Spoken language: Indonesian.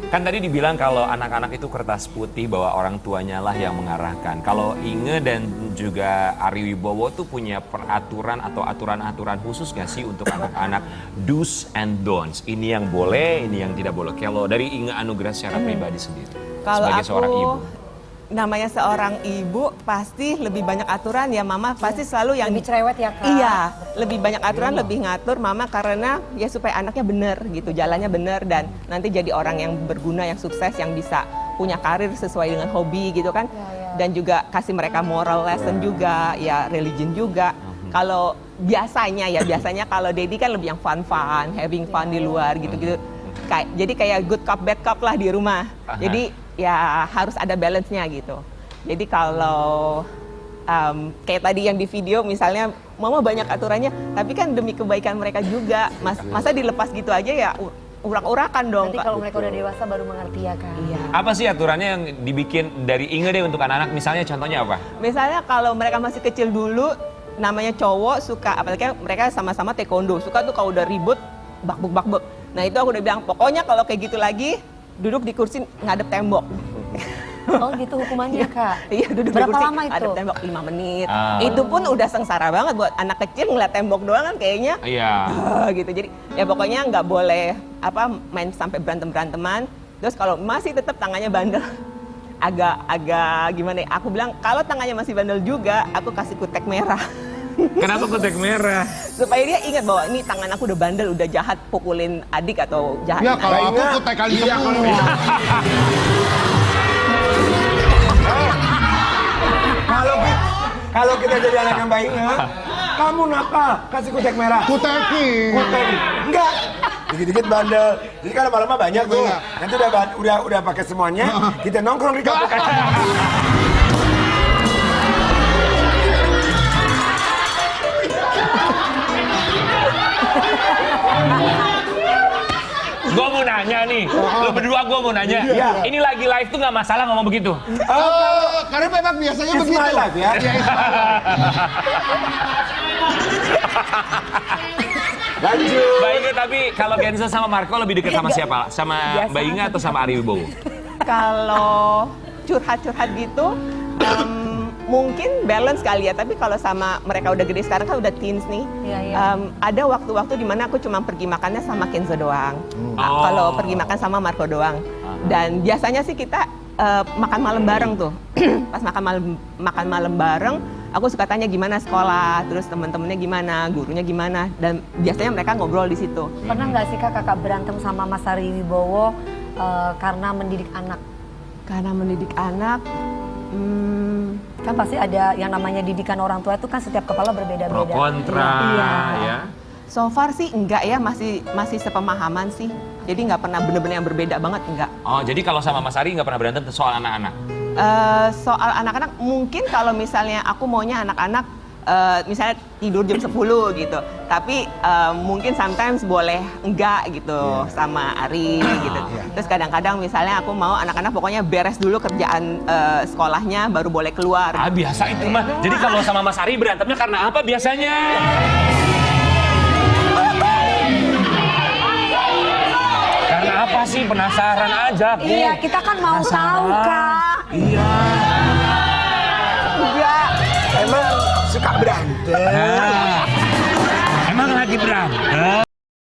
Kan tadi dibilang kalau anak-anak itu kertas putih bahwa orang tuanya lah yang mengarahkan. Kalau Inge dan juga Ari Wibowo tuh punya peraturan atau aturan-aturan khusus nggak sih untuk anak-anak do's and don'ts? Ini yang boleh, ini yang tidak boleh. Kalau dari Inge Anugrah secara pribadi sendiri, Kalau sebagai aku seorang ibu. namanya seorang ibu pasti lebih banyak aturan ya mama pasti selalu yang Lebih cerewet ya, Kak? Iya, lebih banyak aturan, lebih ngatur mama karena ya supaya anaknya bener gitu, jalannya bener dan nanti jadi orang yang berguna, yang sukses, yang bisa punya karir sesuai dengan hobi gitu kan. Dan juga kasih mereka moral lesson juga, ya religion juga. Kalau biasanya kalau Dedi kan lebih yang fun, having fun di luar gitu-gitu. Jadi kayak good cop, bad cop lah di rumah. Jadi ya harus ada balance-nya gitu. Jadi kalau kayak tadi yang di video misalnya mama banyak aturannya, tapi kan demi kebaikan mereka juga. Masa dilepas gitu aja ya urak-urakan dong. Nanti kalau mereka udah dewasa baru mengerti ya kan? Iya. Apa sih aturannya yang dibikin dari Inge deh untuk anak-anak? Misalnya contohnya apa? Misalnya kalau mereka masih kecil dulu, namanya cowok suka, apalagi mereka sama-sama taekwondo, suka tuh kalau udah ribut, bakbuk. Nah itu aku udah bilang, pokoknya kalau kayak gitu lagi, duduk di kursi ngadep tembok. Oh gitu hukumannya Kak? Iya duduk Berapa di kursi lama itu? ngadep tembok 5 menit. Ah. Itu pun udah sengsara banget buat anak kecil ngeliat tembok doang kan kayaknya. Iya. Gitu. Jadi ya pokoknya nggak boleh main sampai berantem-beranteman. Terus kalau masih tetap tangannya bandel, agak gimana ya? Aku bilang kalau tangannya masih bandel juga, aku kasih kutek merah. Kenapa kutek merah? Supaya dia ingat bahwa ini tangan aku udah bandel, udah jahat pukulin adik atau jahat. Ya kalau aku kutek kali semua. Kalau kita jadi anak yang baik, kamu nakal, kasih kutek merah. Kutekin. Kutek. Enggak. Dikit-dikit bandel. Jadi kan lama-lama banyak tuh. Banyak. Nanti udah pakai semuanya, kita nongkrong di kampung. Gue mau nanya nih, lu berdua gue mau nanya. Iya. Ini lagi live tuh nggak masalah ngomong begitu? Karena memang biasanya It's begitu. my life ya. Iya, it's my life. Lanjut. Mbak Inge, tapi kalau Kenzo sama Marco lebih dekat sama siapa? Sama Biasa Mbak Inge atau sama Ari Wibowo? Kalau curhat-curhat gitu, mungkin balance kali ya. Tapi kalau sama mereka udah gede sekarang kan udah teens nih. Iya. Ada waktu-waktu dimana aku cuma pergi makannya sama Kenzo doang. Oh. Kalau pergi makan sama Marco doang. Dan biasanya sih kita makan malam bareng tuh. Pas makan malam bareng, aku suka tanya gimana sekolah, terus teman-temannya gimana, gurunya gimana, dan biasanya mereka ngobrol di situ. Pernah nggak sih Kak kakak berantem sama Mas Ari Wibowo karena mendidik anak? Karena mendidik anak, Kan pasti ada yang namanya didikan orang tua itu kan setiap kepala berbeda-beda. Pro kontra, Iya. ya. so far sih enggak ya, masih sepemahaman sih. Jadi nggak pernah bener-bener yang berbeda banget, enggak. Oh, jadi kalau sama Mas Ari nggak pernah berantem soal anak-anak? Soal anak-anak, mungkin kalau misalnya aku maunya anak-anak misalnya tidur jam 10 gitu. Tapi mungkin sometimes boleh enggak gitu sama Ari gitu. Terus kadang-kadang misalnya aku mau anak-anak pokoknya beres dulu kerjaan sekolahnya baru boleh keluar. Ah, biasa itu mah. Jadi kalau sama Mas Ari berantemnya karena apa biasanya? Karena apa sih? Penasaran aja aku. Iya, kita kan mau tahu Kak. Iya. Enggak. Emang suka berantem. Emang lagi berantem?